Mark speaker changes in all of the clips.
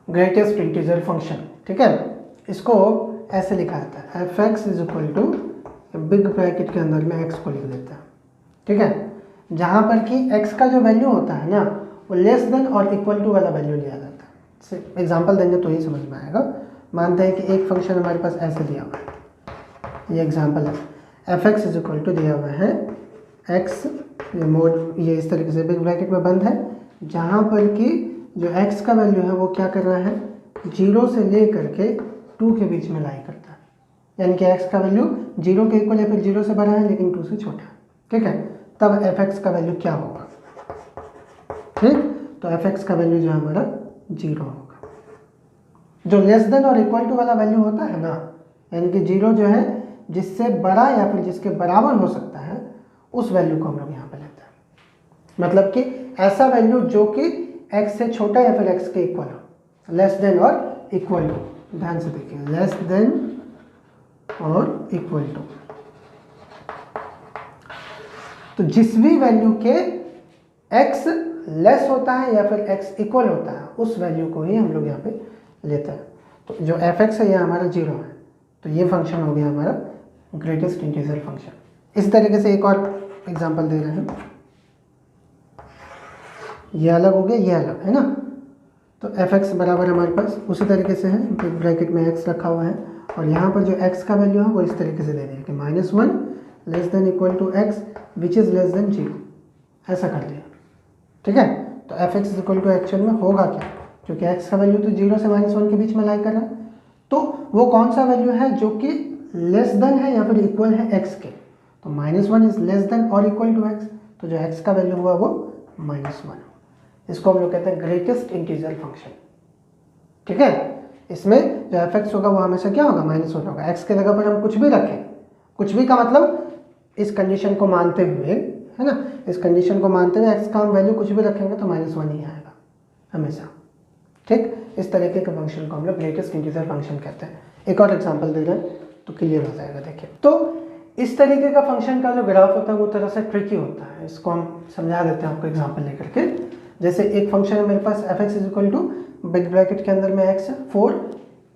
Speaker 1: Greatest integer function, ठीक है। इसको ऐसे लिखा जाता है f x is equal to big bracket के अंदर में एक्स को लिख देता है, ठीक है। जहाँ पर कि एक्स का जो वैल्यू होता है ना वो लेस देन और इक्वल टू वाला वैल्यू लिया जाता है। एग्जाम्पल देंगे तो ही समझ में आएगा। मानते हैं कि एक फंक्शन हमारे पास ऐसे दिया हुआ है, ये एग्जाम्पल है, f x is equal to दिया हुआ है एक्स, ये मोड ये इस तरीके से बिग ब्रैकेट में बंद है, जहाँ पर कि जो एक्स का वैल्यू है वो क्या कर रहा है, 0 से ले करके 2 के बीच में लाई करता है। यानी कि एक्स का वैल्यू 0 के इक्वल या फिर 0 से बड़ा है लेकिन 2 से छोटा है, ठीक है। तब एफ एक्स का वैल्यू क्या होगा, ठीक। तो एफ एक्स का वैल्यू जो है हमारा 0 होगा। जो लेस देन और इक्वल टू वाला वैल्यू होता है ना, यानी कि 0 जो है जिससे बड़ा या फिर जिसके बराबर हो सकता है, उस वैल्यू को हम लोग यहाँ पे लेते हैं। मतलब कि ऐसा वैल्यू जो कि x से छोटा या फिर x के इक्वल हो, लेस देन और इक्वल टू। ध्यान से देखिए, लेस देन और इक्वल टू। तो जिस भी वैल्यू के x लेस होता है या फिर x इक्वल होता है, उस वैल्यू को ही हम लोग यहाँ पे लेते हैं। तो जो एफ एक्स है ये हमारा 0 है, तो ये फंक्शन हो गया हमारा ग्रेटेस्ट इंटीजर फंक्शन। इस तरीके से एक और एग्जांपल दे रहे हैं, ये अलग हो गया, ये अलग है ना। तो एफ एक्स बराबर हमारे पास उसी तरीके से है, बिग ब्रैकेट में एक्स रखा हुआ है, और यहाँ पर जो एक्स का वैल्यू है वो इस तरीके से दे दिया कि -1 less than equal to x which is less than 0, ऐसा कर दिया, ठीक है। तो f x equal to actual में होगा क्या, क्योंकि एक्स का वैल्यू तो 0 से -1 के बीच में लाई कर रहा है, तो वो कौन सा वैल्यू है जो कि लेस देन है या फिर इक्वल है एक्स के। तो -1 इज लेस देन और इक्वल टू एक्स, तो जो एक्स का वैल्यू हुआ वो -1। इसको हम लोग कहते हैं ग्रेटेस्ट इंटीजर फंक्शन, ठीक है। इसमें जो एफ एक्स होगा वो हमेशा क्या होगा, -1 होगा। एक्स के जगह पर हम कुछ भी रखें, कुछ भी का मतलब इस कंडीशन को मानते हुए, है ना, इस कंडीशन को मानते हुए एक्स का हम वैल्यू कुछ भी रखेंगे तो -1 ही आएगा हमेशा, ठीक। इस तरीके के फंक्शन को हम लोग ग्रेटेस्ट इंटीजर फंक्शन कहते हैं। एक और एग्जांपल दे रहे हैं तो क्लियर हो जाएगा। देखिए, तो इस तरीके का फंक्शन का जो ग्राफ होता है वो थोड़ा सा ट्रिकी होता है, इसको हम समझा देते हैं आपको एग्जांपल लेकर के। जैसे एक फंक्शन है मेरे पास F x is equal to big bracket के अंदर में एक्स है 4,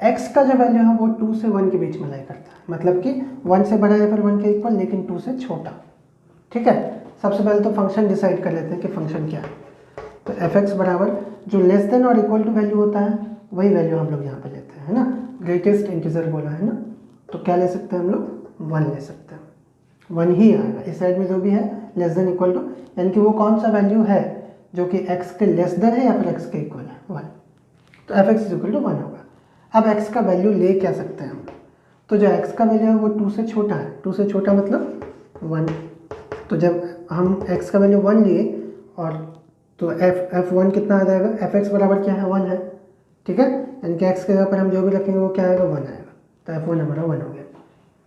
Speaker 1: एक्स का जो वैल्यू है वो 2 से 1 के बीच में लाई करता है, मतलब कि 1 से बड़ा या फिर 1 के इक्वल लेकिन 2 से छोटा, ठीक है। सबसे पहले तो फंक्शन डिसाइड कर लेते हैं कि फंक्शन क्या है। तो एफ एक्स बराबर जो लेस देन और इक्वल टू वैल्यू होता है वही वैल्यू हम लोग यहाँ पे लेते हैं, है ना। ग्रेटेस्ट इंटीजर बोला है ना, तो क्या ले सकते हैं हम लोग, 1 ले सकते हैं, 1 ही आएगा। इस साइड में जो भी है लेस देन इक्वल टू, यानी कि वो कौन सा वैल्यू है जो कि x के लेस देन है या फिर x के इक्वल है, 1। तो f x is equal to 1 होगा। अब x का वैल्यू ले क्या सकते हैं हम, तो जो x का वैल्यू है वो 2 से छोटा है, 2 से छोटा मतलब 1। तो जब हम x का वैल्यू 1 लिए और तो f1 कितना आ जाएगा, एफ एक्स बराबर क्या है, 1 है, ठीक है। यानी कि x के जगह पर हम जो भी रखेंगे वो क्या आएगा, 1 आएगा। तो f1 हमारा 1 हो गया।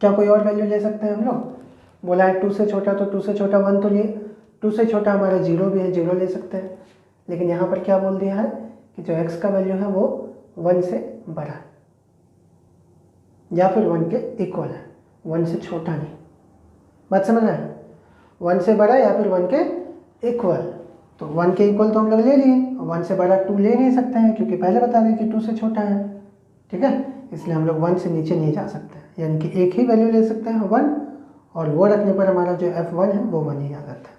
Speaker 1: क्या कोई और वैल्यू ले सकते हैं हम लोग, बोला है 2 से छोटा, तो 2 से छोटा 1 तो लिए, 2 से छोटा हमारा 0 भी है, 0 ले सकते हैं। लेकिन यहाँ पर क्या बोल दिया है कि जो x का वैल्यू है वो 1 से बड़ा है या फिर 1 के इक्वल है, 1 से छोटा नहीं। बात समझ रहे हैं, 1 से बड़ा या फिर 1 के इक्वल। तो 1 के इक्वल तो हम लोग ले लिए, 1 से बड़ा 2 ले नहीं सकते हैं क्योंकि पहले बता दें कि 2 से छोटा है, ठीक है। इसलिए हम लोग 1 से नीचे नहीं जा सकते हैं, यानी कि एक ही वैल्यू ले सकते हैं 1, और वो रखने पर हमारा जो f1 है वो 1 ही आ जाता है।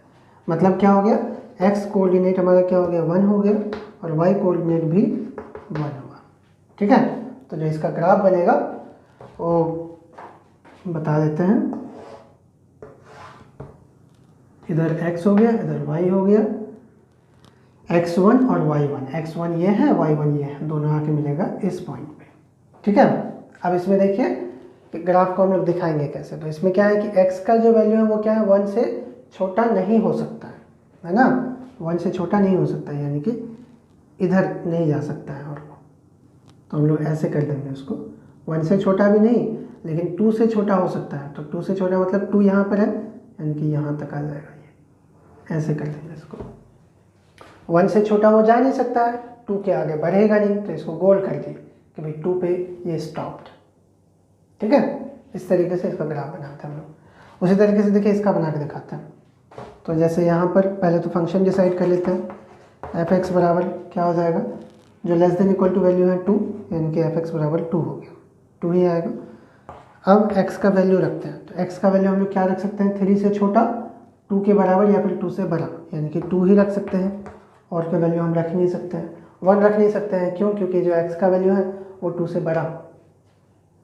Speaker 1: मतलब क्या हो गया, x कोऑर्डिनेट हमारा क्या हो गया, 1 हो गया, और y कोऑर्डिनेट भी 1 होगा, ठीक है। तो जो इसका ग्राफ बनेगा वो बता देते हैं, इधर x हो गया, इधर y हो गया, x1 और y1, x1 ये है, y1 ये है, दोनों आके मिलेगा इस पॉइंट पे, ठीक है। अब इसमें देखिए कि ग्राफ को हम लोग दिखाएंगे कैसे। तो इसमें क्या है कि x का जो वैल्यू है वो क्या है, 1 से छोटा नहीं हो सकता है ना, 1 से छोटा नहीं हो सकता है, यानी कि इधर नहीं जा सकता है। और तो हम लोग ऐसे कर देंगे उसको, 1 से छोटा भी नहीं लेकिन 2 से छोटा हो सकता है। तो 2 से छोटा मतलब 2 यहाँ पर है, यानी कि यहाँ तक आ जाएगा, ये ऐसे कर देंगे इसको। 1 से छोटा वो जा नहीं सकता है, 2 के आगे बढ़ेगा नहीं, तो इसको गोल कर दिए कि भाई 2 पे ये स्टॉप्ड, ठीक है। इस तरीके से इसका ग्राफ बनाते हैं हम लोग। उसी तरीके से देखिए इसका बना के दिखाते हैं। तो जैसे यहाँ पर पहले तो फंक्शन डिसाइड कर लेते हैं, एफ एक्स बराबर क्या हो जाएगा, जो less than equal to value है 2, यानी कि fx बराबर 2 हो गया, 2 ही आएगा। अब x का वैल्यू रखते हैं, तो x का वैल्यू हम लोग क्या रख सकते हैं, 3 से छोटा, 2 के बराबर या फिर 2 से बड़ा, यानी कि 2 ही रख सकते हैं, और कोई वैल्यू हम रख नहीं सकते हैं, 1 रख नहीं सकते हैं। क्यों? क्योंकि जो x का वैल्यू है वो 2 से बड़ा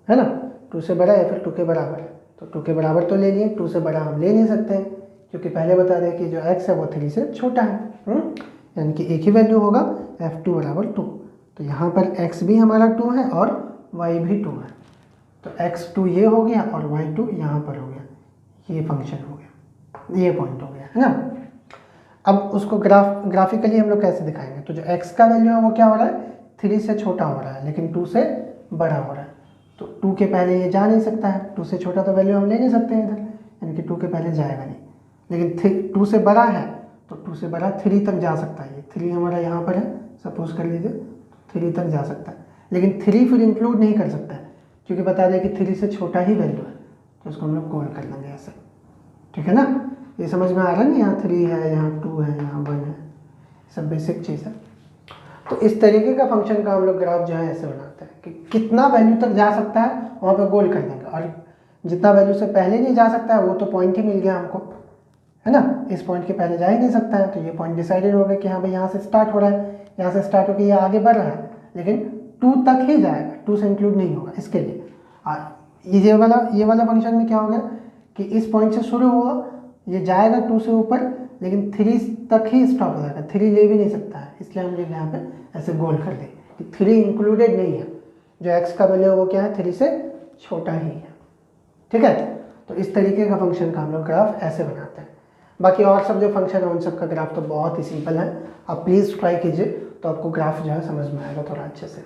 Speaker 1: है ना, 2 से बड़ा या फिर 2 के बराबर है, तो 2 के बराबर तो ले लिए, 2 से बड़ा हम ले नहीं सकते हैं, क्योंकि पहले बता दें कि जो x है वो 3 से छोटा है। यानी कि एक ही वैल्यू होगा, f2 बराबर 2। तो यहाँ पर x भी हमारा 2 है और y भी 2 है, तो x2 ये हो गया और y2 यहाँ पर हो गया, ये फंक्शन हो गया, ये पॉइंट हो गया, है ना। अब उसको ग्राफिकली हम लोग कैसे दिखाएंगे, तो जो x का वैल्यू है वो क्या हो रहा है, 3 से छोटा हो रहा है, लेकिन 2 से बड़ा हो रहा है, तो 2 के पहले ये जा नहीं सकता है, 2 से छोटा तो वैल्यू हम ले नहीं सकते हैं इधर, यानी कि 2 के पहले जाएगा नहीं, लेकिन 2 से बड़ा है तो 2 से बड़ा 3 तक जा सकता है, ये 3 हमारा यहाँ पर है, सपोज कर लीजिए 3 तक जा सकता है, लेकिन 3 फिर इंक्लूड नहीं कर सकता है, क्योंकि बता दें कि 3 से छोटा ही वैल्यू है, तो उसको हम लोग गोल कर लेंगे ऐसे, ठीक है ना। ये समझ में आ रहा है ना, यहाँ 3 है, यहाँ 2 है, यहाँ 1 है, सब बेसिक चीज़ है। तो इस तरीके का फंक्शन का हम लोग ग्राफ जो है ऐसे बनाते हैं कि कितना वैल्यू तक जा सकता है वहाँ पे गोल कर देंगे, और जितना वैल्यू से पहले नहीं जा सकता है वो तो पॉइंट ही मिल गया हमको, है ना, इस पॉइंट के पहले जा ही नहीं सकता है, तो ये पॉइंट डिसाइडेड हो गया कि हाँ भाई यहाँ से स्टार्ट हो रहा है, यहाँ से स्टार्ट होकर ये आगे बढ़ रहा है, लेकिन 2 तक ही जाएगा, 2 से इंक्लूड नहीं होगा इसके लिए। ये वाला फंक्शन में क्या होगा कि इस पॉइंट से शुरू हुआ, ये जाएगा 2 से ऊपर, लेकिन 3 तक ही स्टॉप हो जाएगा, 3 ले भी नहीं सकता है, इसलिए हम लोग यहाँ पे ऐसे गोल कर दें कि 3 इंक्लूडेड नहीं है, जो x का वैल्यू है वो क्या है, 3 से छोटा ही है, ठीक है। तो इस तरीके का फंक्शन का हम लोग ग्राफ ऐसे बनाते हैं। बाकी और सब जो फंक्शन है उन सब का ग्राफ तो बहुत ही सिंपल है, आप प्लीज़ ट्राई कीजिए, तो आपको ग्राफ जो है समझ में आएगा थोड़ा अच्छे से।